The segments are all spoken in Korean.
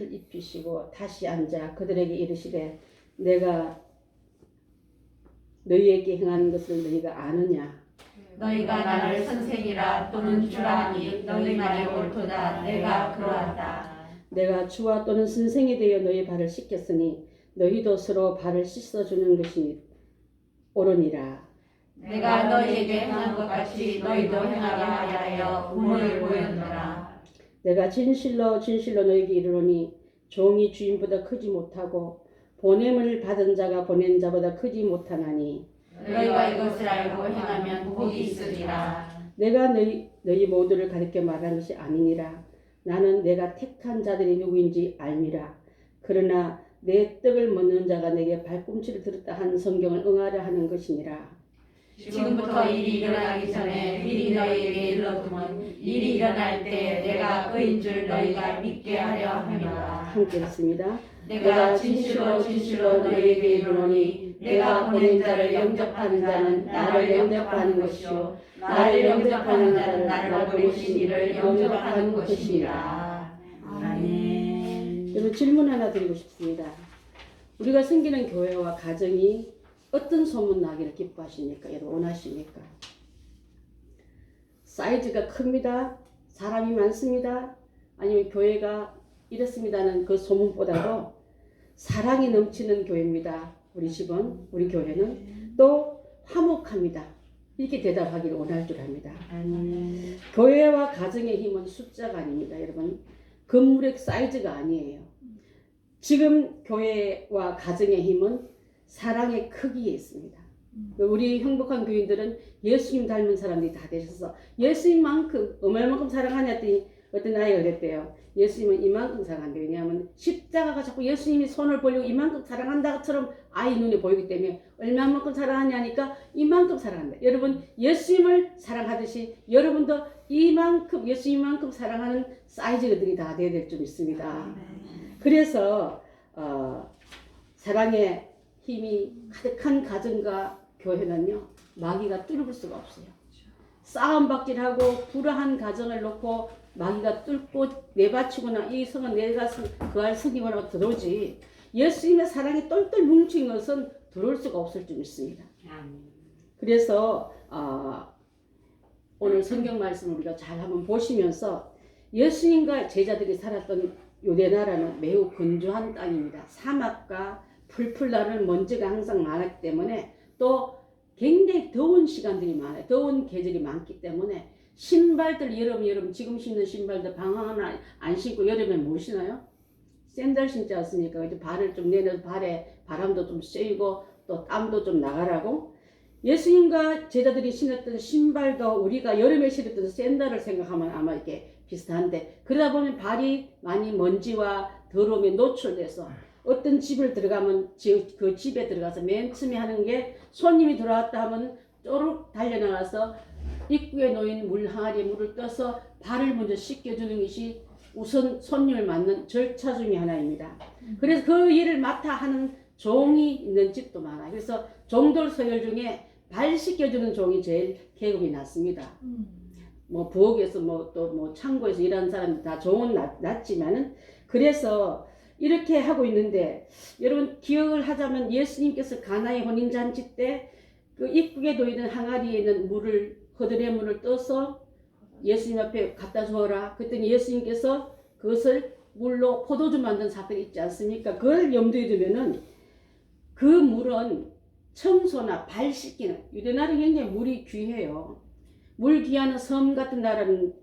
옷을 입히시고 다시 앉아 그들에게 이르시되 내가 너희에게 행한 것을 너희가 아느냐. 너희가 나를 선생이라 또는 주라니 너희 말이 옳도다. 내가 그러하다. 내가 주와 또는 선생이 되어 너희 발을 씻겼으니 너희도 서로 발을 씻어주는 것이 옳으니라. 내가 너희에게 행한 것 같이 너희도 행하게 하여 우물을 보였노라. 내가 진실로 진실로 너희에게 이르노니 종이 주인보다 크지 못하고 보냄을 받은 자가 보낸 자보다 크지 못하나니 너희가 이것을 알고 행하면 복이 있으리라. 내가 너희 모두를 가르쳐 말하는 것이 아니니라. 나는 내가 택한 자들이 누구인지 알미라. 그러나 내 떡을 먹는 자가 내게 발꿈치를 들었다 한 성경을 응하려 하는 것이니라. 지금부터 일이 일어나기 전에 미리 너희에게 일러두면 일이 일어날 때 내가 그인 줄 너희가 믿게 하려 함이라. 함께 했습니다. 내가 진실로 진실로 너희에게 이르노니 내가 보낸 자를 영접하는 자는 나를 영접하는 것이요 나를 영접하는 자는 나를 보내신 이를 영접하는 것이니라. 아멘. 여러분 질문 하나 드리고 싶습니다. 우리가 섬기는 교회와 가정이 어떤 소문 나기를 기뻐하십니까? 여러분 원하십니까? 사이즈가 큽니다. 사람이 많습니다. 아니면 교회가 이렇습니다는 그 소문보다도 사랑이 넘치는 교회입니다. 우리 집은, 우리 교회는 또 화목합니다. 이렇게 대답하기를 원할 줄 압니다. 교회와 가정의 힘은 숫자가 아닙니다. 여러분 건물의 사이즈가 아니에요. 지금 교회와 가정의 힘은 사랑의 크기에 있습니다. 우리 행복한 교인들은 예수님 닮은 사람들이 다 되셔서 예수님만큼 얼마만큼 사랑하냐 했더니 어떤 아이가 그랬대요. 예수님은 이만큼 사랑한대요. 왜냐하면 십자가가 자꾸 예수님이 손을 벌리고 이만큼 사랑한다처럼 아이 눈에 보이기 때문에 얼마만큼 사랑하냐니까 이만큼 사랑한다. 여러분 예수님을 사랑하듯이 여러분도 이만큼 예수님만큼 사랑하는 사이즈들이 다 돼야 될 줄 믿습니다. 그래서 사랑의 힘이 가득한 가정과 교회는요 마귀가 뚫을 수가 없어요. 싸움박질하고 불화한 가정을 놓고 마귀가 뚫고 내바치거나 이 성은 내가 그할 성이라고 들어오지 예수님의 사랑이 똘똘 뭉친 것은 들어올 수가 없을 줄 믿습니다. 그래서 오늘 성경 말씀을 우리가 잘 한번 보시면서 예수님과 제자들이 살았던 유대 나라는 매우 건조한 땅입니다. 사막과 풀풀 나는 먼지가 항상 많았기 때문에 또 굉장히 더운 시간들이 많아요. 더운 계절이 많기 때문에 신발들 여름 지금 신는 신발들 방학 하나 안 신고 여름에 뭐 신어요? 샌들 신지 않습니까? 이제 발을 좀 내려서 발에 바람도 좀 쐬이고 또 땀도 좀 나가라고 예수님과 제자들이 신었던 신발도 우리가 여름에 신었던 샌들을 생각하면 아마 이렇게 비슷한데 그러다 보면 발이 많이 먼지와 더러움에 노출돼서 어떤 집을 들어가면 그 집에 들어가서 맨 처음에 하는 게 손님이 들어왔다 하면 쪼르륵 달려나가서 입구에 놓인 물 항아리에 물을 떠서 발을 먼저 씻겨주는 것이 우선 손님을 맞는 절차 중에 하나입니다. 그래서 그 일을 맡아 하는 종이 있는 집도 많아요. 그래서 종들 서열 중에 발 씻겨주는 종이 제일 계급이 낮습니다. 뭐 부엌에서 또 창고에서 일하는 사람들 다 종은 낮지만은 그래서 이렇게 하고 있는데 여러분 기억을 하자면 예수님께서 가나의 혼인잔치 때 그 입구에 놓이는 항아리에 있는 물을 허들의 물을 떠서 예수님 앞에 갖다 주어라. 그랬더니 예수님께서 그것을 물로 포도주 만든 사건이 있지 않습니까? 그걸 염두에 두면은 그 물은 청소나 발 씻기는 유대나라는 굉장히 물이 귀해요. 물 귀하는 섬 같은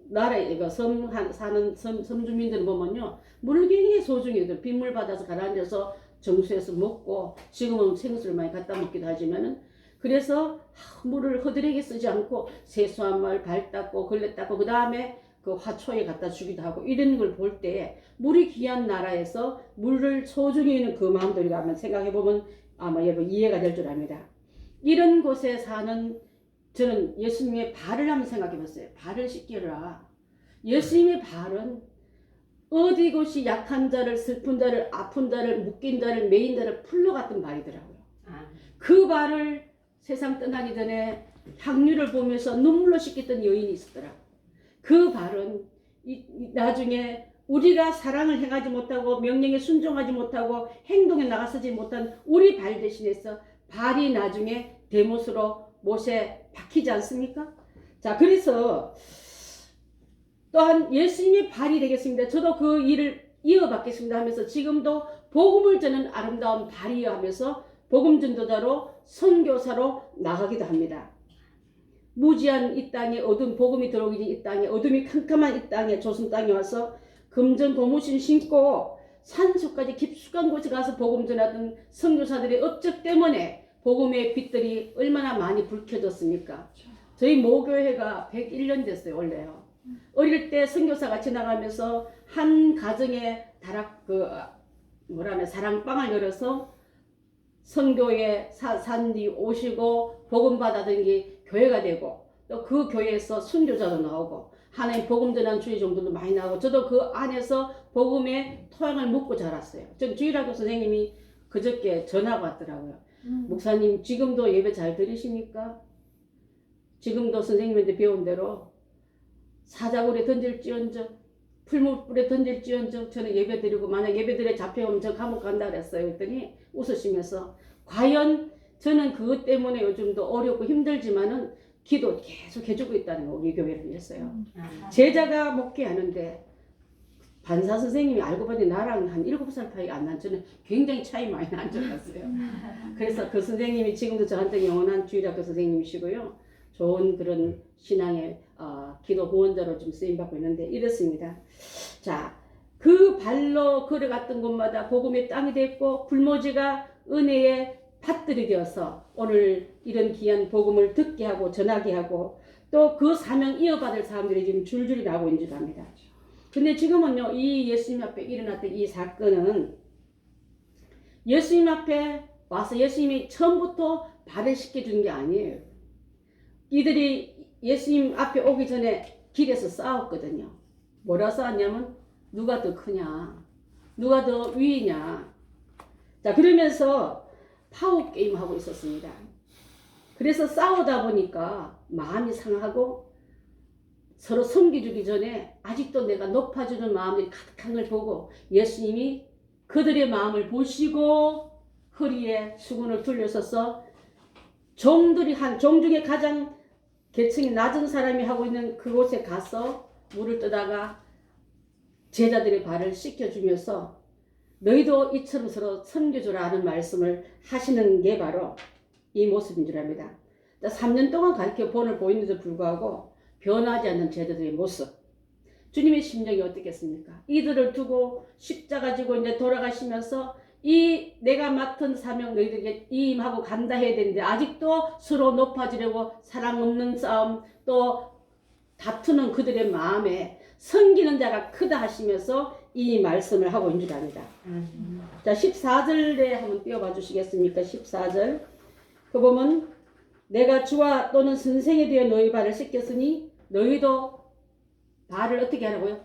나라에 사는 섬 주민들을 보면요 물이 굉장히 소중해요. 빗물 받아서 가라앉아서 정수해서 먹고 지금은 생수를 많이 갖다 먹기도 하지만은 그래서 물을 허드레게 쓰지 않고 세수한 물 발 닦고 걸레 닦고 그 다음에 그 화초에 갖다 주기도 하고 이런 걸 볼 때 물이 귀한 나라에서 물을 소중히 여기는 그 마음도 우리가 한번 생각해 보면 아마 여러분 이해가 될 줄 압니다. 이런 곳에 사는 저는 예수님의 발을 한번 생각해 봤어요. 발을 씻겨라. 예수님의 발은 어디 곳이 약한 자를 슬픈 자를 아픈 자를 묶인 자를 메인 자를 풀러 갔던 발이더라고요. 그 발을 세상 떠나기 전에 향유를 보면서 눈물로 씻겼던 여인이 있었더라고요. 그 발은 나중에 우리가 사랑을 행하지 못하고 명령에 순종하지 못하고 행동에 나가서지 못한 우리 발 대신해서 발이 나중에 대못으로 못에 박히지 않습니까? 자, 그래서 또한 예수님의 발이 되겠습니다. 저도 그 일을 이어받겠습니다 하면서 지금도 복음을 전하는 아름다운 발이여 하면서 복음 전도자로 선교사로 나가기도 합니다. 무지한 이 땅에 어둠, 복음이 들어오기 전 이 땅에 어둠이 캄캄한 이 땅에 조선 땅에 와서 금전 고무신 신고 산속까지 깊숙한 곳에 가서 복음 전하던 선교사들의 업적 때문에 복음의 빛들이 얼마나 많이 불켜졌습니까? 저희 모교회가 101년 됐어요, 원래요. 어릴 때 선교사가 지나가면서 한 가정에 사랑방을 열어서 선교에 산디 오시고 복음 받아든 게 교회가 되고 또 그 교회에서 순교자도 나오고 하나님 복음 전하는 주의 종들도 많이 나오고 저도 그 안에서 복음의 토양을 묻고 자랐어요. 전 주일학교 선생님이 그저께 전화가 왔더라고요. 목사님 지금도 예배 잘 들으십니까? 지금도 선생님한테 배운 대로 사자굴에 던질지언정 풀무불에 던질지언정 저는 예배 드리고 만약 예배드려 잡혀오면 저 감옥 간다 그랬어요. 그랬더니 웃으시면서 과연 저는 그것 때문에 요즘도 어렵고 힘들지만은 기도 계속 해주고 있다는 거 우리 교회를 위해서요. 제자가 목회하는데 반사 선생님이 알고 보니 나랑 한 7살 차이가 안 난 저는 굉장히 차이 많이 난 줄 알았어요. 그래서 그 선생님이 지금도 저한테 영원한 주일학교 선생님이시고요. 좋은 그런 신앙의 기도 후원자로 좀 쓰임받고 있는데 이렇습니다. 자, 그 발로 걸어갔던 곳마다 복음의 땅이 됐고 불모지가 은혜의 밭들이 되어서 오늘 이런 귀한 복음을 듣게 하고 전하게 하고 또 그 사명 이어받을 사람들이 지금 줄줄이 나오고 있는 줄 압니다. 근데 지금은요, 이 예수님 앞에 일어났던 이 사건은 예수님 앞에 와서 예수님이 처음부터 발을 씻겨준 게 아니에요. 이들이 예수님 앞에 오기 전에 길에서 싸웠거든요. 뭐라 싸웠냐면 누가 더 크냐, 누가 더 위냐. 자, 그러면서 파워 게임 하고 있었습니다. 그래서 싸우다 보니까 마음이 상하고 서로 섬겨주기 전에 아직도 내가 높아주는 마음이 가득한 걸 보고 예수님이 그들의 마음을 보시고 허리에 수건을 둘러서서 종 중에 가장 계층이 낮은 사람이 하고 있는 그곳에 가서 물을 떠다가 제자들의 발을 씻겨주면서 너희도 이처럼 서로 섬겨주라 하는 말씀을 하시는 게 바로 이 모습인 줄 압니다. 3년 동안 가르쳐 본을 보이는데도 불구하고 변하지 않는 제자들의 모습. 주님의 심정이 어떻겠습니까? 이들을 두고 십자가 지고 이제 돌아가시면서 이 내가 맡은 사명 너희들에게 임하고 간다 해야 되는데 아직도 서로 높아지려고 사랑 없는 싸움 또 다투는 그들의 마음에 섬기는 자가 크다 하시면서 이 말씀을 하고 있는 줄 압니다. 자, 14절에 한번 띄워봐 주시겠습니까? 14절. 그 보면 내가 주와 또는 선생에 대해 너희 발을 씻겼으니 너희도 발을 어떻게 하라고요?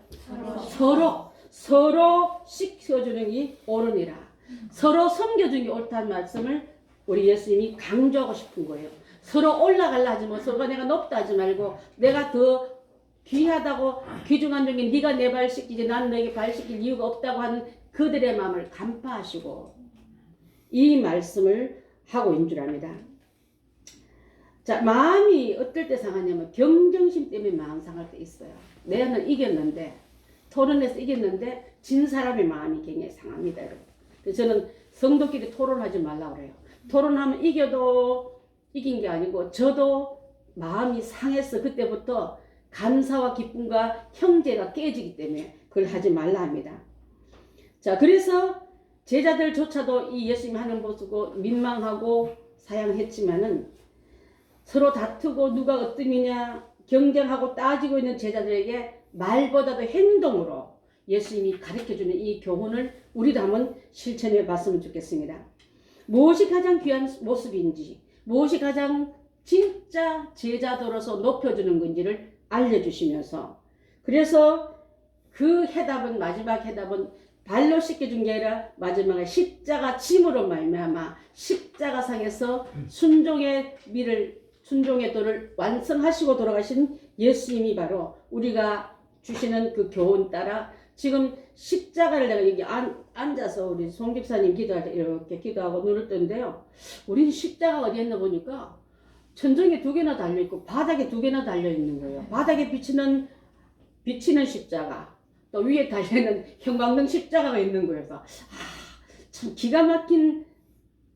서로 씻겨주는 게 옳으니라. 서로 섬겨주는 게 옳다는 말씀을 우리 예수님이 강조하고 싶은 거예요. 서로 올라가려 하지 뭐 서로가 내가 높다 하지 말고 내가 더 귀하다고 귀중한 중에 네가 내 발 씻기지 난 너에게 발 씻길 이유가 없다고 하는 그들의 마음을 간파하시고 이 말씀을 하고 있는 줄 압니다. 자, 마음이 어떨 때 상하냐면 경쟁심 때문에 마음 상할 때 있어요. 내는 이겼는데 토론해서 이겼는데 진 사람의 마음이 굉장히 상합니다, 여러분. 그래서 저는 성도끼리 토론하지 말라고 그래요. 토론하면 이겨도 이긴 게 아니고 저도 마음이 상해서 그때부터 감사와 기쁨과 형제가 깨지기 때문에 그걸 하지 말라 합니다. 자, 그래서 제자들조차도 이 예수님 하는 모습을 민망하고 사양했지만은 서로 다투고 누가 어떠느냐 경쟁하고 따지고 있는 제자들에게 말보다도 행동으로 예수님이 가르쳐주는 이 교훈을 우리도 한번 실천해 봤으면 좋겠습니다. 무엇이 가장 귀한 모습인지 무엇이 가장 진짜 제자도로서 높여주는 건지를 알려주시면서 그래서 그 해답은 마지막 해답은 발로 씻겨준 게 아니라 마지막에 십자가 짐으로 말미암아 십자가상에서 순종의 도를 완성하시고 돌아가신 예수님이 바로 우리가 주시는 그 교훈 따라 지금 십자가를 내가 여기 앉아서 우리 송 집사님 기도할 때 이렇게 기도하고 눈을 떴는데요. 우리는 십자가 어디 있나 보니까 천정에 2개나 달려있고 바닥에 2개나 달려있는 거예요. 바닥에 비치는 십자가, 또 위에 달려있는 형광등 십자가가 있는 거예요. 그래서 참 기가 막힌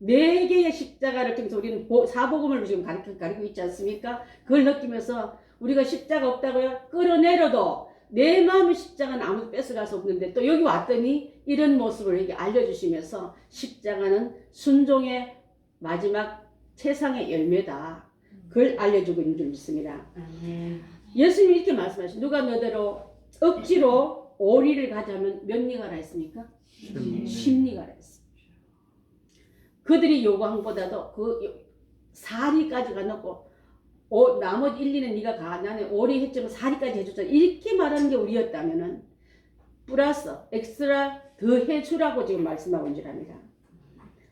4개의 십자가를 통해서 우리는 사복음을 지금 가르치고 있지 않습니까? 그걸 느끼면서 우리가 십자가 없다고요? 끌어내려도 내 마음의 십자가는 아무도 뺏어갈 수 없는데 또 여기 왔더니 이런 모습을 이렇게 알려주시면서 십자가는 순종의 마지막 최상의 열매다. 그걸 알려주고 있는 줄 믿습니다. 예수님이 이렇게 말씀하시죠. 누가 너대로 억지로 오리를 가자면 몇 리가라 했습니까? 10리가라 했습니다. 그들이 요구한 것보다도 그 4리까지가 넣고 나머지 1, 2는 네가 가. 나는 5리 했지만 4리까지 해줬잖아. 이렇게 말하는 게 우리였다면은 플러스 엑스트라 더 해주라고 지금 말씀하고 있는 줄 압니다.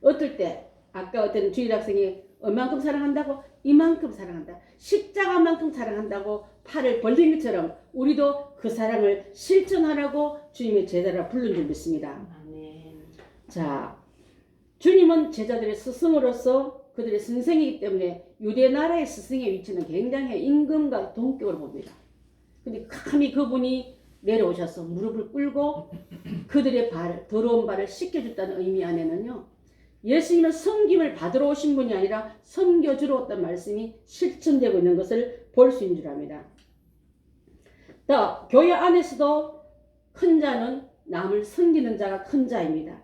어떨 때 아까 어떤 주일학생이 얼만큼 사랑한다고? 이만큼 사랑한다. 십자가만큼 사랑한다고 팔을 벌린 것처럼 우리도 그 사랑을 실천하라고 주님의 제자라 부른 줄 믿습니다. 자, 주님은 제자들의 스승으로서 그들의 선생이기 때문에 유대 나라의 스승의 위치는 굉장히 임금과 동격으로 봅니다. 근데 감히 그분이 내려오셔서 무릎을 꿇고 그들의 더러운 발을 씻겨줬다는 의미 안에는요, 예수님은 섬김을 받으러 오신 분이 아니라 섬겨주러 왔다는 말씀이 실천되고 있는 것을 볼 수 있는 줄 압니다. 또 교회 안에서도 큰 자는 남을 섬기는 자가 큰 자입니다.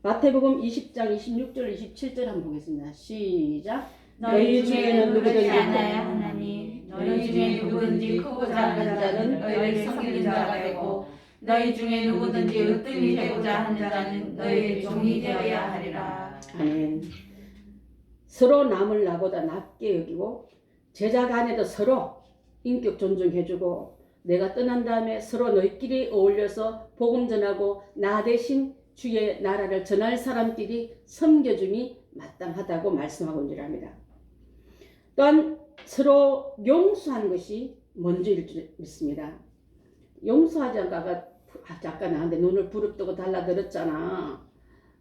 마태복음 20장 26절 27절 한번 보겠습니다. 시작. 너희 중에는 누구든지 하나야 하나니 너희 중에 누구든지 크고 작은 자는 너희를 섬기는 자가 되고 너희 중에 누구든지 으뜸이 되고자 하는 자는 너희의 종이 되어야 하리라. 아멘. 서로 남을 나보다 낮게 여기고 제자 간에도 서로 인격 존중해주고 내가 떠난 다음에 서로 너희끼리 어울려서 복음 전하고 나 대신 주의 나라를 전할 사람끼리 섬겨줌이 마땅하다고 말씀하고 있는 줄 압니다. 또한 서로 용서하는 것이 먼저일 줄 믿습니다. 용서하지 않다가 아까 나한테 눈을 부릅뜨고 달라들었잖아.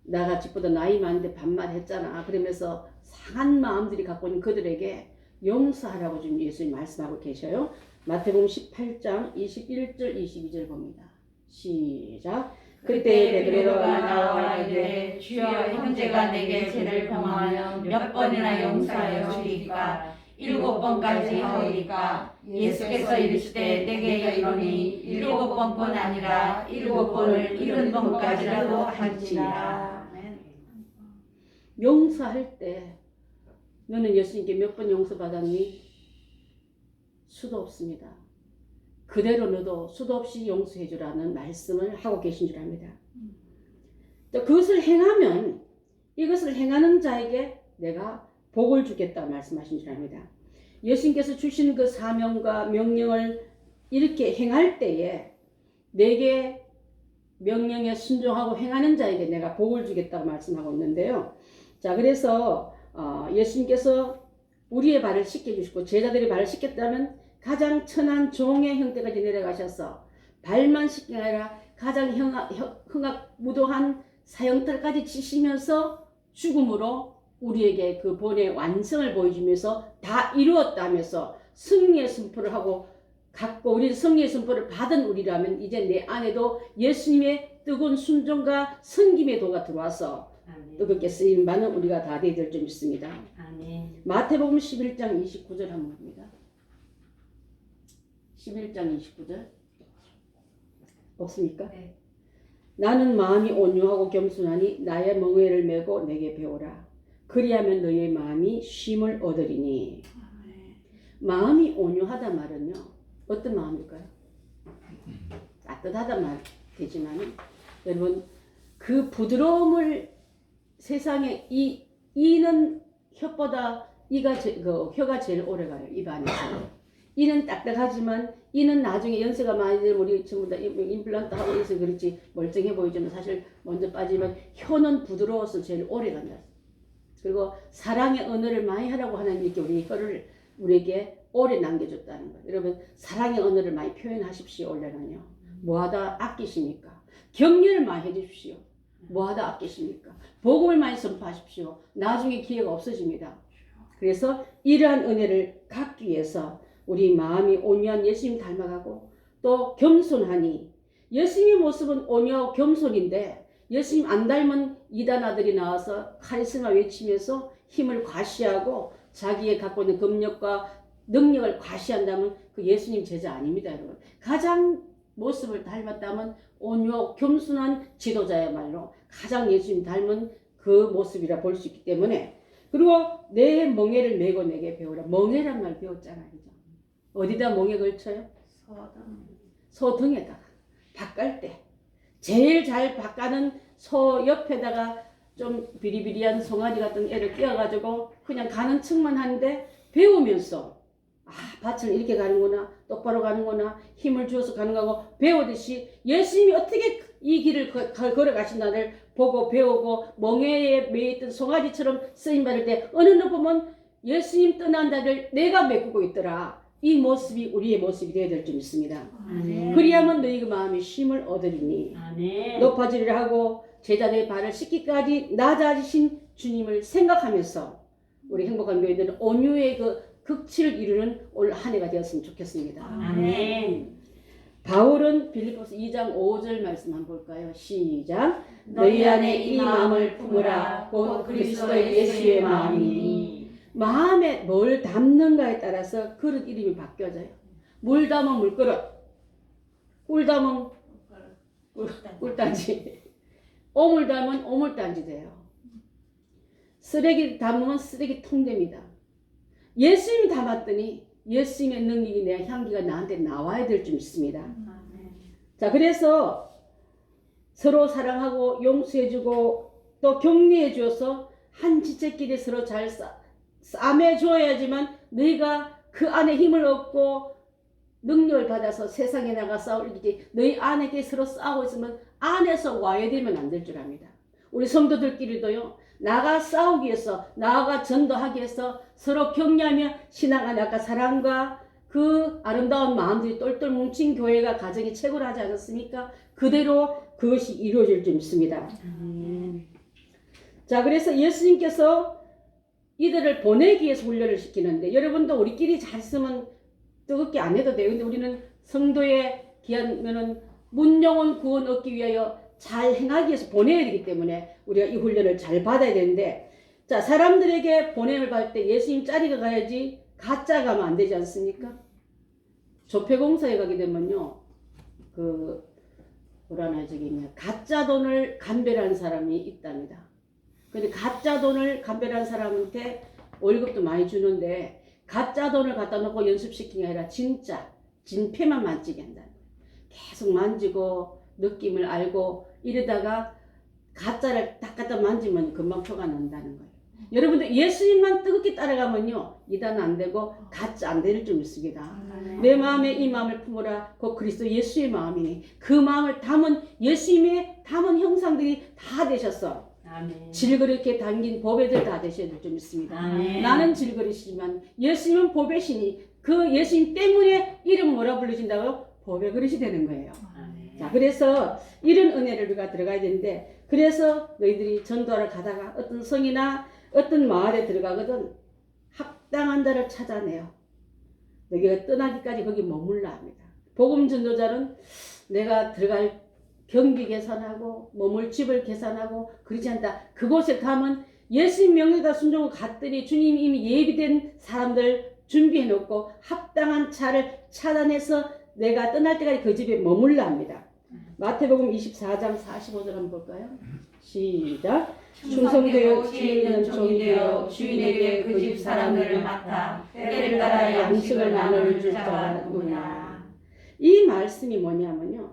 나가 집보다 나이 많은데 반말했잖아. 그러면서 상한 마음들이 갖고 있는 그들에게 용서하라고 지금 예수님 말씀하고 계셔요. 마태복음 18장 21절 22절 봅니다. 시작. 그때 베드로가 나와 이르되 주여 형제가 내게 죄를 범하여 몇 번이나 용서하여 주리까 7번까지 하오리까 예수께서 이르시되 내게 이르노니 7번뿐 아니라 7번을 70번까지라도 할지니라. 용서할 때 너는 예수님께 몇 번 용서받았니? 수도 없습니다. 그대로 너도 수도 없이 용서해 주라는 말씀을 하고 계신 줄 압니다. 또 그것을 행하면 이것을 행하는 자에게 내가 복을 주겠다고 말씀하신 줄 압니다. 예수님께서 주신 그 사명과 명령을 이렇게 행할 때에 내게 명령에 순종하고 행하는 자에게 내가 복을 주겠다고 말씀하고 있는데요. 자, 그래서 예수님께서 우리의 발을 씻겨주시고 제자들의 발을 씻겼다면 가장 천한 종의 형태까지 내려가셔서 발만 씻기 아니라 가장 흥악무도한 사형탈까지 치시면서 죽음으로 우리에게 그 본의 완성을 보여주면서 다 이루었다면서 승리의 선포를 하고 갖고 우리 승리의 선포를 받은 우리라면 이제 내 안에도 예수님의 뜨거운 순종과 섬김의 도가 들어와서 뜨겁게 쓰임받는 우리가 다 되어야 될 줄 믿습니다. 아멘. 마태복음 11장 29절 한번 봅니다. 11장 29절 없습니까? 네. 나는 마음이 온유하고 겸손하니 나의 멍에를 메고 내게 배우라. 그리하면 너의 마음이 쉼을 얻으리니. 마음이 온유하다 말은요 어떤 마음일까요? 따뜻하다 말 되지만 여러분 그 부드러움을 세상에 이는 혀보다 혀가 제일 오래가요. 입 안에서. 이는 딱딱하지만 이는 나중에 연세가 많이 되면 우리 전부 다 임플란트 하고 있어서 그렇지 멀쩡해 보이지만 사실 먼저 빠지면 혀는 부드러워서 제일 오래 간다. 그리고 사랑의 언어를 많이 하라고 하나님이 이렇게 우리 혀를 우리에게 오래 남겨줬다는 거예요. 여러분 사랑의 언어를 많이 표현하십시오. 원래는요. 뭐하다 아끼십니까? 격려를 많이 해주십시오. 뭐하다 아끼십니까? 복음을 많이 선포하십시오. 나중에 기회가 없어집니다. 그래서 이러한 은혜를 갖기 위해서 우리 마음이 온유한 예수님 닮아가고 또 겸손하니 예수님의 모습은 온유하고 겸손인데 예수님 안 닮은 이단 아들이 나와서 카리스마 외치면서 힘을 과시하고 자기의 갖고 있는 금력과 능력을 과시한다면 그 예수님 제자 아닙니다, 여러분. 가장 모습을 닮았다면 온유하고 겸손한 지도자야말로 가장 예수님 닮은 그 모습이라 볼 수 있기 때문에 그리고 내 멍에를 메고 내게 배우라. 멍에란 말 배웠잖아요. 그죠? 어디다 멍에 걸쳐요? 소등에다가 밭갈 때 제일 잘 밭가는 소 옆에다가 좀 비리비리한 송아지 같은 애를 끼워가지고 그냥 가는 척만 하는데 배우면서 밭을 이렇게 가는구나 똑바로 가는구나 힘을 주어서 가는 거고 배우듯이 예수님이 어떻게 이 길을 걸어가신다를 보고 배우고 멍에에 매있던 송아지처럼 쓰임받을 때 어느 날 보면 예수님 떠난 자를 내가 메꾸고 있더라. 이 모습이 우리의 모습이 되어야 될 줄 믿습니다. 그리하면 너희가 마음이 쉼을 얻으리니 높아지리라 하고 제자들의 발을 씻기까지 낮아지신 주님을 생각하면서 우리 행복한 교회들은 온유의 그 극치를 이루는 올 한 해가 되었으면 좋겠습니다. 아멘. 바울은 빌립보서 2장 5절 말씀 한번 볼까요? 시작. 너희 안에 이 마음을 품으라 곧 그리스도 예수의 마음이니. 마음에 뭘 담는가에 따라서 그릇 이름이 바뀌어져요. 물 담은 물그릇, 꿀 담은 꿀단지, 오물 담은 오물단지 돼요. 쓰레기 담으면 쓰레기통 됩니다. 예수님이 담았더니 예수님의 능력이 내 향기가 나한테 나와야 될 줄 믿습니다. 자, 그래서 서로 사랑하고 용서해주고 또 격려해줘서 한 지체끼리 서로 잘 싸매줘야지만 너희가 그 안에 힘을 얻고 능력을 받아서 세상에 나가 싸울 때 너희 안에 서로 싸우고 있으면 안에서 와야 되면 안 될 줄 압니다. 우리 성도들끼리도요. 나가 싸우기 위해서 나가 전도하기 위해서 서로 격려하며 신앙 안에 아까 사랑과 그 아름다운 마음들이 똘똘 뭉친 교회가 가정이 최고로 하지 않았습니까? 그대로 그것이 이루어질 줄 믿습니다. 자, 그래서 예수님께서 이들을 보내기 위해서 훈련을 시키는데 여러분도 우리끼리 잘 쓰면 뜨겁게 안 해도 돼요. 근데 우리는 성도의 귀한 문영혼 구원 얻기 위하여 잘 행하기 위해서 보내야 되기 때문에 우리가 이 훈련을 잘 받아야 되는데 자, 사람들에게 보냄을 받을 때 예수님 자리가 가야지 가짜 가면 안 되지 않습니까? 조폐공사에 가게 되면요. 가짜 돈을 감별한 사람이 있답니다. 근데 가짜 돈을 감별한 사람한테 월급도 많이 주는데 가짜 돈을 갖다 놓고 연습시키는 게 아니라 진짜 진폐만 만지게 한다는 거예요. 계속 만지고 느낌을 알고 이러다가 가짜를 딱 갖다 만지면 금방 표가 난다는 거예요. 여러분들 예수님만 뜨겁게 따라가면요 이단 안 되고 가짜 안 될 줄 믿습니다. 내 마음에 이 마음을 품으라 곧 그리스도 예수의 마음이니 그 마음을 담은 예수님의 담은 형상들이 다 되셨어. 질그릇에 담긴 보배들 다 되셔야 될 줄 믿습니다. 나는 질그릇이지만 예수님은 보배시니 그 예수님 때문에 이름 뭐라 불러진다고? 보배 그릇이 되는 거예요. 자, 그래서 이런 은혜를 우리가 들어가야 되는데 그래서 너희들이 전도하러 가다가 어떤 성이나 어떤 마을에 들어가거든 합당한 자를 찾아내요. 너희가 떠나기까지 거기 머물라 합니다. 복음 전도자는 내가 들어갈 경비 계산하고 머물 집을 계산하고 그러지 않다. 그곳에 가면 예수님 명령에다 순종을 갔더니 주님이 이미 예비된 사람들 준비해 놓고 합당한 차를 찾아내서 내가 떠날 때까지 그 집에 머물라 합니다. 마태복음 24장 45절 한번 볼까요? 시작. 충성되어 지혜 있는 종이 되어 주인에게 그 집 사람들을 맡아 때를 따라 양식을 나눌 줄 자가 누구냐. 이 말씀이 뭐냐면요.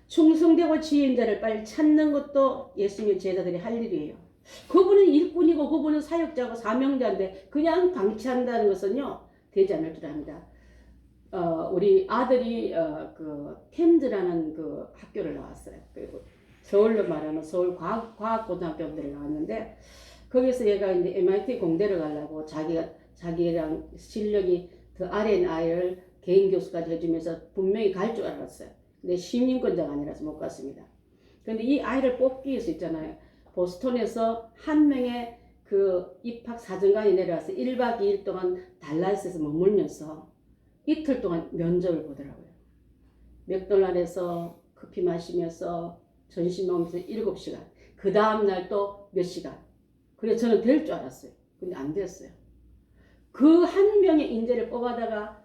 충성되고 지혜인 자를 빨리 찾는 것도 예수님의 제자들이 할 일이에요. 그분은 일꾼이고 그분은 사역자고 사명자인데 그냥 방치한다는 것은요 되지 않을 줄 압니다. 우리 아들이 템즈라는 그 학교를 나왔어요. 그리고 서울로 말하는 서울 과학고등학교를 나왔는데 거기서 얘가 이제 MIT 공대를 가려고 자기랑 실력이 더 아래인 아이를 개인 교수까지 해주면서 분명히 갈 줄 알았어요. 근데 시민권자가 아니라서 못 갔습니다. 근데 이 아이를 뽑기 위해서 있잖아요. 보스턴에서 한 명의 그 입학 사정관이 내려와서 1박 2일 동안 달라스에서 머물면서 이틀 동안 면접을 보더라고요. 맥도날드에서 커피 마시면서 점심 먹으면서 7시간. 그 다음날 또 몇 시간. 그래서 저는 될 줄 알았어요. 근데 안 됐어요. 그 한 명의 인재를 뽑아다가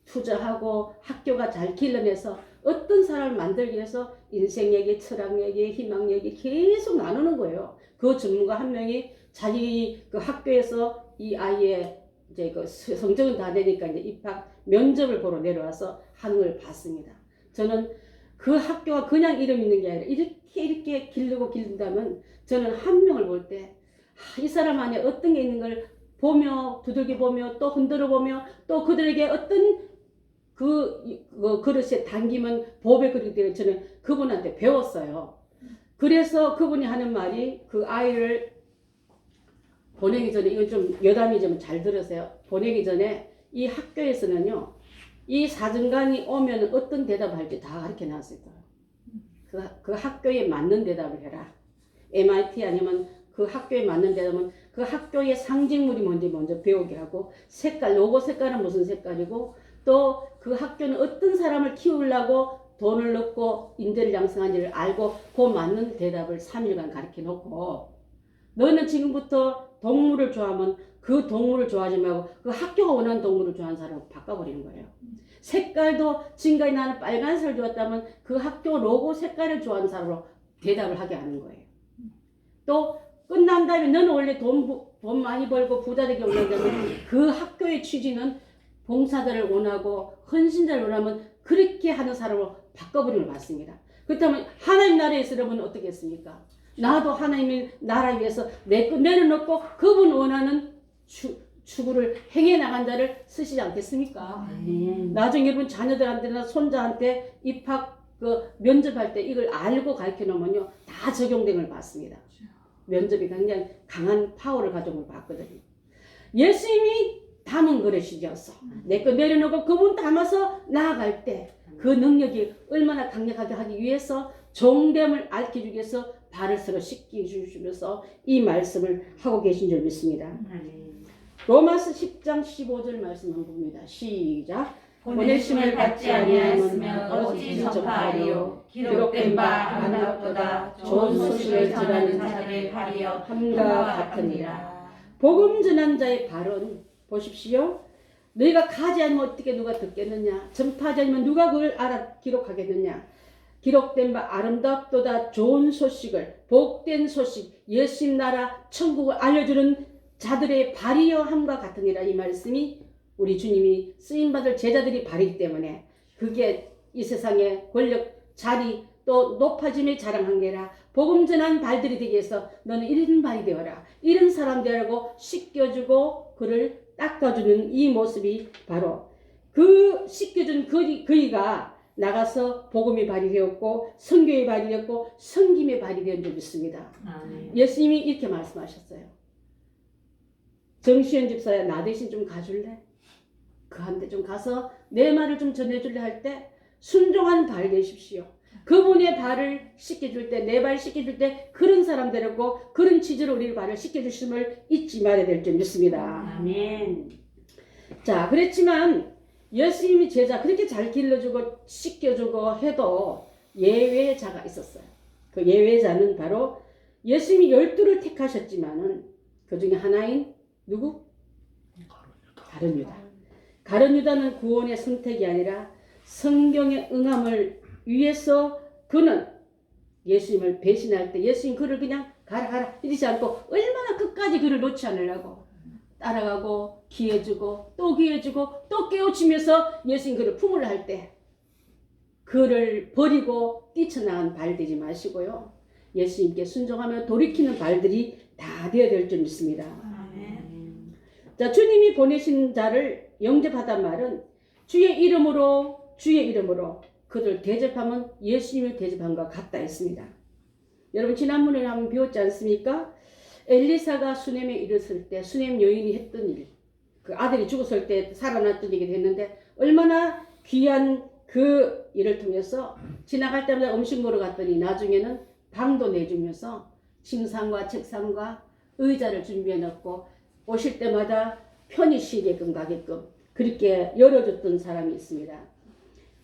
투자하고 학교가 잘 길러내서 어떤 사람을 만들기 위해서 인생 얘기, 철학 얘기, 희망 얘기 계속 나누는 거예요. 그 전문가 한 명이 자기 그 학교에서 이 아이의 이제 그 성적은 다 되니까 이제 입학 면접을 보러 내려와서 하는 걸 봤습니다. 저는 그 학교가 그냥 이름 있는 게 아니라 이렇게 기른다면 저는 한 명을 볼 때 이 사람 안에 어떤 게 있는 걸 보며 두들겨 보며 또 흔들어 보며 또 그들에게 어떤 그 그릇에 담기면 법의 그릇이 되어 저는 그분한테 배웠어요. 그래서 그분이 하는 말이 그 아이를 보내기 전에 이건 좀 여담이 좀 잘 들으세요. 보내기 전에 이 학교에서는요. 이 사정관이 오면 어떤 대답할지 다 가르쳐 놨어요. 그 학교에 맞는 대답을 해라. MIT 아니면 그 학교에 맞는 대답은 그 학교의 상징물이 먼저 배우게 하고 색깔, 로고 색깔은 무슨 색깔이고 또 그 학교는 어떤 사람을 키우려고 돈을 넣고 인재를 양성한지를 알고 그 맞는 대답을 3일간 가르쳐 놓고 너는 지금부터 동물을 좋아하면 그 동물을 좋아하지 말고 그 학교가 원하는 동물을 좋아하는 사람을 바꿔버리는 거예요. 색깔도 지금까지 나는 빨간색을 좋아했다면 그 학교 로고 색깔을 좋아하는 사람으로 대답을 하게 하는 거예요. 또 끝난 다음에 너는 원래 돈 많이 벌고 부자 되기 원한다면 그 학교의 취지는 봉사자를 원하고 헌신자를 원하면 그렇게 하는 사람으로 바꿔버리는 걸 봤습니다. 그렇다면 하나님 나라에 있으려면 어떻게 했습니까? 나도 하나님의 나라 위해서 내 것 내려놓고 그분 원하는 추구를 행해 나간 자를 쓰시지 않겠습니까? 나중에 여러분 자녀들한테나 손자한테 입학 그 면접할 때 이걸 알고 가르쳐 놓으면요 다 적용된 걸 봤습니다. 면접이 굉장히 강한 파워를 가져온 걸 봤거든요. 예수님이 담은 그릇이었어. 내 거 내려놓고 그분 담아서 나아갈 때 그 능력이 얼마나 강력하게 하기 위해서 종됨을 알려주기 위해서 발을 서로 씻기주시면서 이 말씀을 하고 계신 줄 믿습니다. 로마서 10장 15절 말씀 한번 봅니다. 시작. 보내심을 받지 아니하였으면 어찌 전파하리요. 기록된 바 아름답도다 좋은 소식을 전하는 자들의 발이여 함과 같으니라. 복음 전한 자의 발은 보십시오. 너희가 가지 않으면 어떻게 누가 듣겠느냐. 전파하지 않으면 누가 그걸 알아 기록하겠느냐. 기록된 바 아름답도다 좋은 소식을 복된 소식 예수님 나라 천국을 알려주는 자들의 발이여 함과 같으니라. 이 말씀이 우리 주님이 쓰임받을 제자들이 발이기 때문에 그게 이 세상의 권력 자리 또 높아짐의 자랑한 게라. 복음 전한 발들이 되기 위해서 너는 이런 발이 되어라. 이런 사람 되라고 씻겨주고 그를 닦아주는 이 모습이 바로 그 씻겨준 그이가 나가서 복음의 발이 되었고 선교의 발이 되었고 섬김의 발이 되었는 줄 믿습니다. 예수님이 이렇게 말씀하셨어요. 정시현 집사야 나 대신 좀 가줄래? 그한테 좀 가서 내 말을 좀 전해줄래 할 때 순종한 발 되십시오. 그분의 발을 씻겨줄 때 내 발 씻겨줄 때 그런 사람 되려고 그런 취지로 우리 발을 씻겨주심을 잊지 말아야 될 줄 믿습니다. 아멘. 자 그랬지만 예수님이 제자 그렇게 잘 길러주고 씻겨주고 해도 예외자가 있었어요. 그 예외자는 바로 예수님이 12를 택하셨지만은 그 중에 하나인 누구? 가룟 유다. 가룟 유다는 구원의 선택이 아니라 성경의 응함을 위해서 그는 예수님을 배신할 때 예수님 그를 그냥 가라 이러지 않고 얼마나 끝까지 그를 놓지 않으려고 따라가고 기회주고 또 기회주고 또 깨우치면서 예수님 그를 품으려 할 때 그를 버리고 뛰쳐나간 발 되지 마시고요. 예수님께 순종하며 돌이키는 발들이 다 되어야 될 줄 믿습니다. 아멘. 자, 주님이 보내신 자를 영접하단 말은 주의 이름으로 그들 대접하면 예수님을 대접한 것 같다 했습니다. 여러분 지난번에 한번 배웠지 않습니까? 엘리사가 수넴에 이르렀을 때 수넴 여인이 했던 일, 그 아들이 죽었을 때 살아났던 얘기를 했는데 얼마나 귀한 그 일을 통해서 지나갈 때마다 음식 먹으러 갔더니 나중에는 방도 내주면서 침상과 책상과 의자를 준비해 놓고 오실 때마다 편히 쉬게끔 가게끔 그렇게 열어줬던 사람이 있습니다.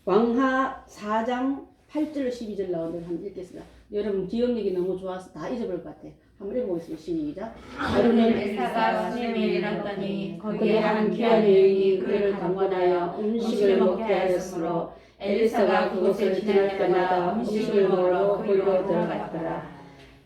왕하 4장 8절 12절 나오는 한번 읽겠습니다. 여러분 기억력이 너무 좋아서 다 잊어버릴 것 같아요. 한번 읽어보겠습니다. 시작. 하루는 엘사가 수nem에 이르렀더니 거기에 한 귀한 여인이 그를 강권하여 음식을 먹게 하였으므로 엘사가 그곳을 지날 때마다 음식을 먹으러 거기로 들어갔더라.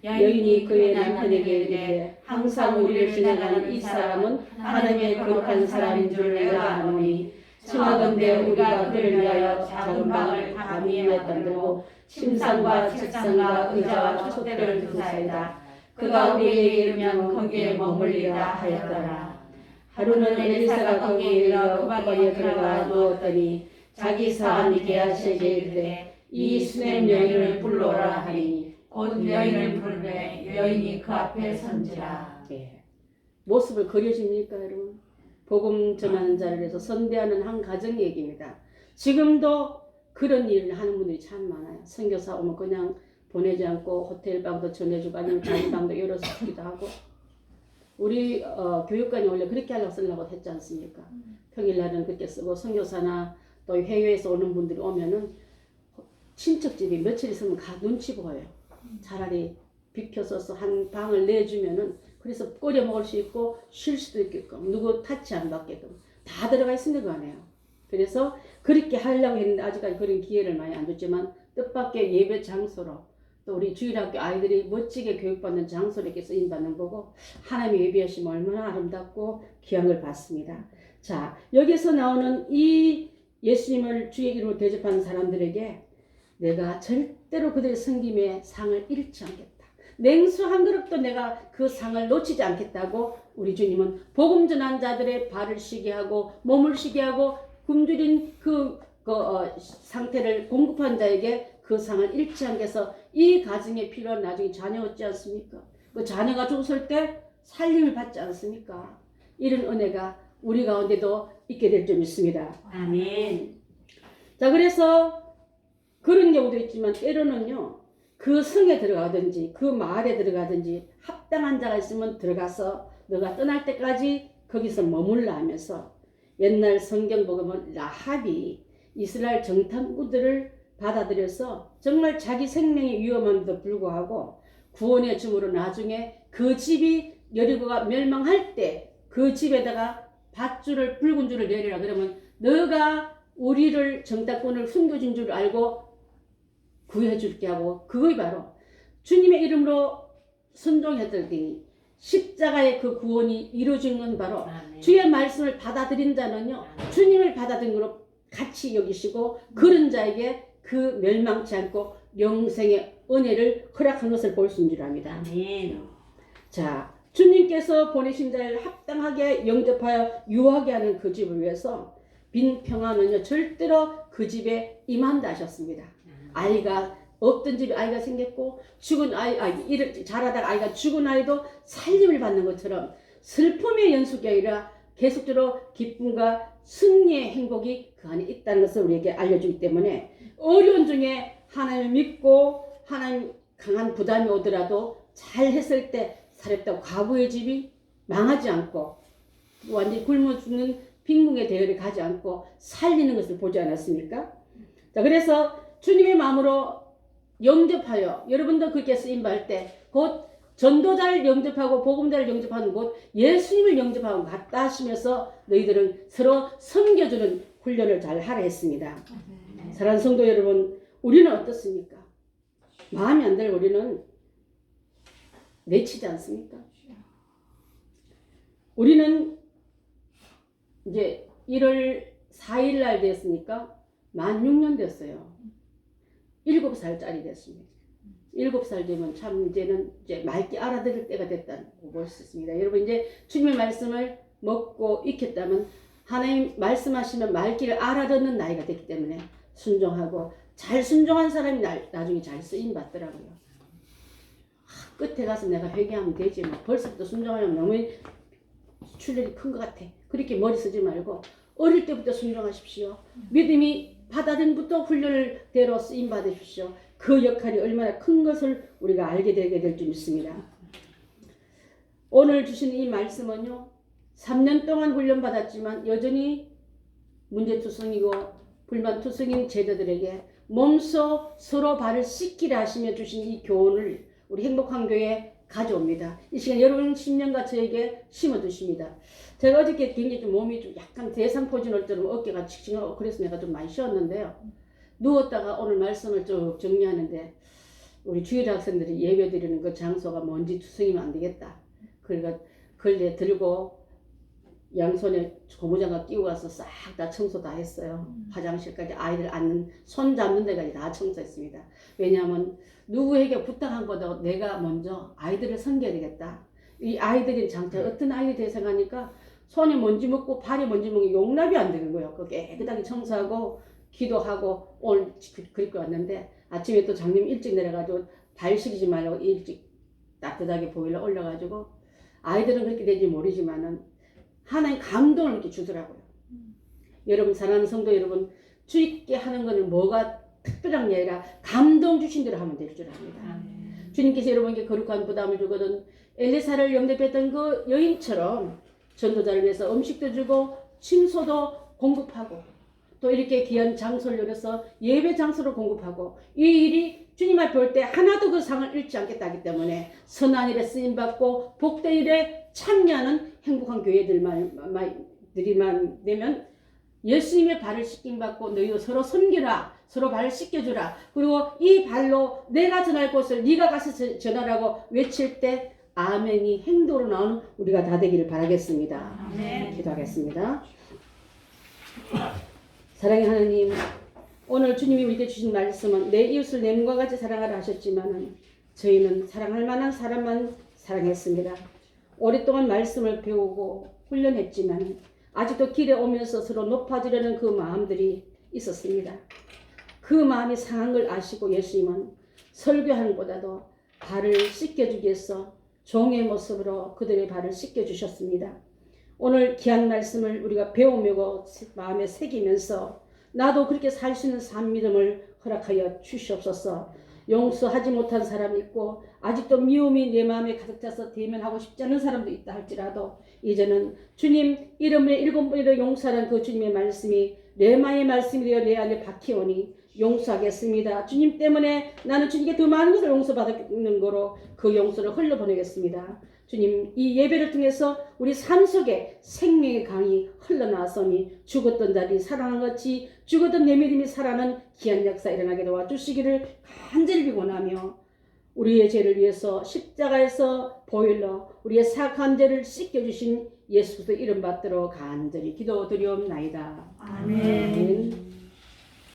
여인이 그의 남편에게 이르되 항상 우리를 지나가는 이 사람은 하나님의 거룩한 사람인 줄 내가 아노니 청하건대 우리가 그를 위하여 작은 방을 담 위에 만들고 침상과 책상과 의자와 촛대를 두사이다. 그가 우리에게 이르면 거기에 머물리라 하였더라. 하루는 엘리사가 거기에 이르러 그 방에 들어가 누웠더니 자기 사람이 게하시에게 이르되 이 수냄 여인을 불러오라 하니 곧 여인을 부르되 여인이 그 앞에 선지라. 예. 모습을 그려집니까 여러분? 복음 전하는 자를 해서 선대하는 한 가정 얘기입니다. 지금도 그런 일을 하는 분들이 참 많아요. 선교사 오면 그냥 보내지 않고 호텔 방도 전해주고 아니면 자기 방도 열어서 주기도 하고 우리 교육관이 원래 그렇게 하려고 쓰려고 했지 않습니까? 평일날은 그렇게 쓰고 선교사나 또 해외에서 오는 분들이 오면은 친척집이 며칠 있으면 눈치 보여요. 차라리 비켜서서 한 방을 내주면은 그래서 끓여 먹을 수 있고 쉴 수도 있게끔 누구 타치 안 받게끔 다 들어가 있는 거 아니에요. 그래서 그렇게 하려고 했는데 아직까지 그런 기회를 많이 안 줬지만 뜻밖의 예배 장소로 또 우리 주일학교 아이들이 멋지게 교육받는 장소로 이렇게 쓰임받는 거고 하나님의 예배하시면 얼마나 아름답고 귀한 걸 받습니다. 자, 여기서 나오는 이 예수님을 주의 이름으로 대접하는 사람들에게 내가 절대로 그들의 섬김의 상을 잃지 않겠다. 냉수 한 그릇도 내가 그 상을 놓치지 않겠다고 우리 주님은 복음 전한 자들의 발을 쉬게 하고 몸을 쉬게 하고 굶주린 상태를 공급한 자에게 그 상을 잃지 않게 해서 이 가정에 필요한 나중에 자녀 얻지 않습니까? 그 자녀가 죽었을 때 살림을 받지 않습니까? 이런 은혜가 우리 가운데도 있게 될 줄 믿습니다. 아멘. 자, 그래서 그런 경우도 있지만 때로는요. 그 성에 들어가든지 그 마을에 들어가든지 합당한 자가 있으면 들어가서 너가 떠날 때까지 거기서 머물라 하면서 옛날 성경 보면 라합이 이스라엘 정탐꾼들을 받아들여서 정말 자기 생명이 위험한데도 불구하고 구원의 주으로 나중에 그 집이 여리고가 멸망할 때 그 집에다가 밧줄을 붉은 줄을 내리라 그러면 너가 우리를 정탐꾼을 숨겨준 줄 알고 구해줄게 하고 그것이 바로 주님의 이름으로 순종했더니 십자가의 그 구원이 이루어진 건 바로 아멘. 주의 말씀을 받아들인 자는요 주님을 받아들인 거로 같이 여기시고 그런 자에게 그 멸망치 않고 영생의 은혜를 허락한 것을 볼 수 있는 줄 압니다. 아멘. 자, 주님께서 보내신 자를 합당하게 영접하여 유하게 하는 그 집을 위해서 빈 평안은요 절대로 그 집에 임한다 하셨습니다. 아이가 없던 집에 아이가 생겼고 죽은 일을 잘하다가 아이가 죽은 아이도 살림을 받는 것처럼 슬픔의 연속이 아니라 계속적으로 기쁨과 승리의 행복이 그 안에 있다는 것을 우리에게 알려주기 때문에 어려운 중에 하나님을 믿고 하나님 강한 부담이 오더라도 잘 했을 때 살았다고 과부의 집이 망하지 않고 완전히 굶어 죽는 빈궁의 대열에 가지 않고 살리는 것을 보지 않았습니까? 자, 그래서 주님의 마음으로 영접하여 여러분도 그렇게 쓰임받을 때 곧 전도자를 영접하고 복음자를 영접하는 곳 예수님을 영접하고 같다 하시면서 너희들은 서로 섬겨주는 훈련을 잘 하라 했습니다. 사랑하는 성도 여러분, 우리는 어떻습니까? 마음에 안 들고 우리는 내치지 않습니까? 우리는 이제 1월 4일 날 됐으니까 만 6년 됐어요. 7살짜리 됐습니다. 7살 되면 참 이제는 이제 맑게 알아들을 때가 됐다고 볼 수 있습니다. 여러분 이제 주님의 말씀을 먹고 익혔다면 하나님 말씀하시면 맑기를 알아듣는 나이가 됐기 때문에 순종하고 잘 순종한 사람이 나중에 잘 쓰임 받더라고요. 끝에 가서 내가 회개하면 되지 뭐 벌써부터 순종하려면 너무 출혈이 큰 것 같아. 그렇게 머리 쓰지 말고 어릴 때부터 순종하십시오. 믿음이 받아들임부터 훈련대로 쓰임 받으십시오. 그 역할이 얼마나 큰 것을 우리가 알게 되게 될 줄 믿습니다. 오늘 주신 이 말씀은요, 3년 동안 훈련받았지만 여전히 문제투성이고 불만투성인 제자들에게 몸소 서로 발을 씻기라 하시며 주신 이 교훈을 우리 행복한 교회에 가져옵니다. 이 시간 여러분 심령과 저에게 심어주십니다. 제가 어저께 굉장히 좀 몸이 좀 약간 대상포진할 때로 어깨가 칙칙하고 그래서 내가 좀 많이 쉬었는데요. 누웠다가 오늘 말씀을 쭉 정리하는데 우리 주일 학생들이 예배 드리는 그 장소가 먼지 투성이면 안 되겠다. 그러니까 걸레 들고 양손에 고무장갑 끼고 가서 싹 다 청소 다 했어요. 화장실까지 아이들 앉는 손 잡는 데까지 다 청소했습니다. 왜냐하면 누구에게 부탁한 것보다 내가 먼저 아이들을 섬겨야 되겠다. 이 아이들인 장차 어떤 아이들이 되게 생각하니까 손에 먼지 묻고 발에 먼지 묻고 용납이 안 되는 거예요. 그 깨끗하게 청소하고 기도하고 오늘 그리고 왔는데 아침에 또 장님 일찍 내려가지고 발 시리지 말라고 일찍 따뜻하게 보일러 올려가지고 아이들은 그렇게 되지 모르지만은 하나님 감동을 이렇게 주더라고요. 여러분 사랑하는 성도 여러분, 주님께 하는 것은 뭐가 특별한 게 아니라 감동 주신 대로 하면 될 줄 압니다. 주님께서 여러분에게 거룩한 부담을 주거든 엘리사를 영접했던 그 여인처럼 전도자를 위해서 음식도 주고 침소도 공급하고 또 이렇게 귀한 장소를 열어서 예배 장소를 공급하고 이 일이 주님 앞에 올 때 하나도 그 상을 잃지 않겠다기 때문에 선한 일에 쓰임받고 복된 일에 참여하는 행복한 교회들만 되면 예수님의 발을 씻김받고 너희도 서로 섬기라, 서로 발을 씻겨주라. 그리고 이 발로 내가 전할 곳을 네가 가서 전하라고 외칠 때 아멘이 행동으로 나오는 우리가 다 되기를 바라겠습니다. 아멘. 기도하겠습니다. 사랑의 하나님, 오늘 주님이 우리에게 주신 말씀은 내 이웃을 내 몸과 같이 사랑하라 하셨지만 저희는 사랑할 만한 사람만 사랑했습니다. 오랫동안 말씀을 배우고 훈련했지만 아직도 길에 오면서 서로 높아지려는 그 마음들이 있었습니다. 그 마음이 상한 걸 아시고 예수님은 설교하는 것보다도 발을 씻겨주기 위해서 종의 모습으로 그들의 발을 씻겨주셨습니다. 오늘 귀한 말씀을 우리가 배우며 마음에 새기면서 나도 그렇게 살 수 있는 삶 믿음을 허락하여 주시옵소서. 용서하지 못한 사람이 있고 아직도 미움이 내 마음에 가득 차서 대면하고 싶지 않은 사람도 있다 할지라도 이제는 주님 이름의 7번이라 용서하는 그 주님의 말씀이 레마의 말씀이 되어 내 안에 박히오니 용서하겠습니다. 주님 때문에 나는 주님께 더 많은 것을 용서받는 거로 그 용서를 흘러보내겠습니다. 주님 이 예배를 통해서 우리 삶 속에 생명의 강이 흘러나왔으니 죽었던 자들이 살아난 같이 죽었던 내 믿음이 살아나는 귀한 역사 일어나게 도와주시기를 간절히 원하며 우리의 죄를 위해서 십자가에서 보일러 우리의 사악한 죄를 씻겨주신 예수 그리스도 이름 받들어 간절히 기도드리옵나이다. 아멘.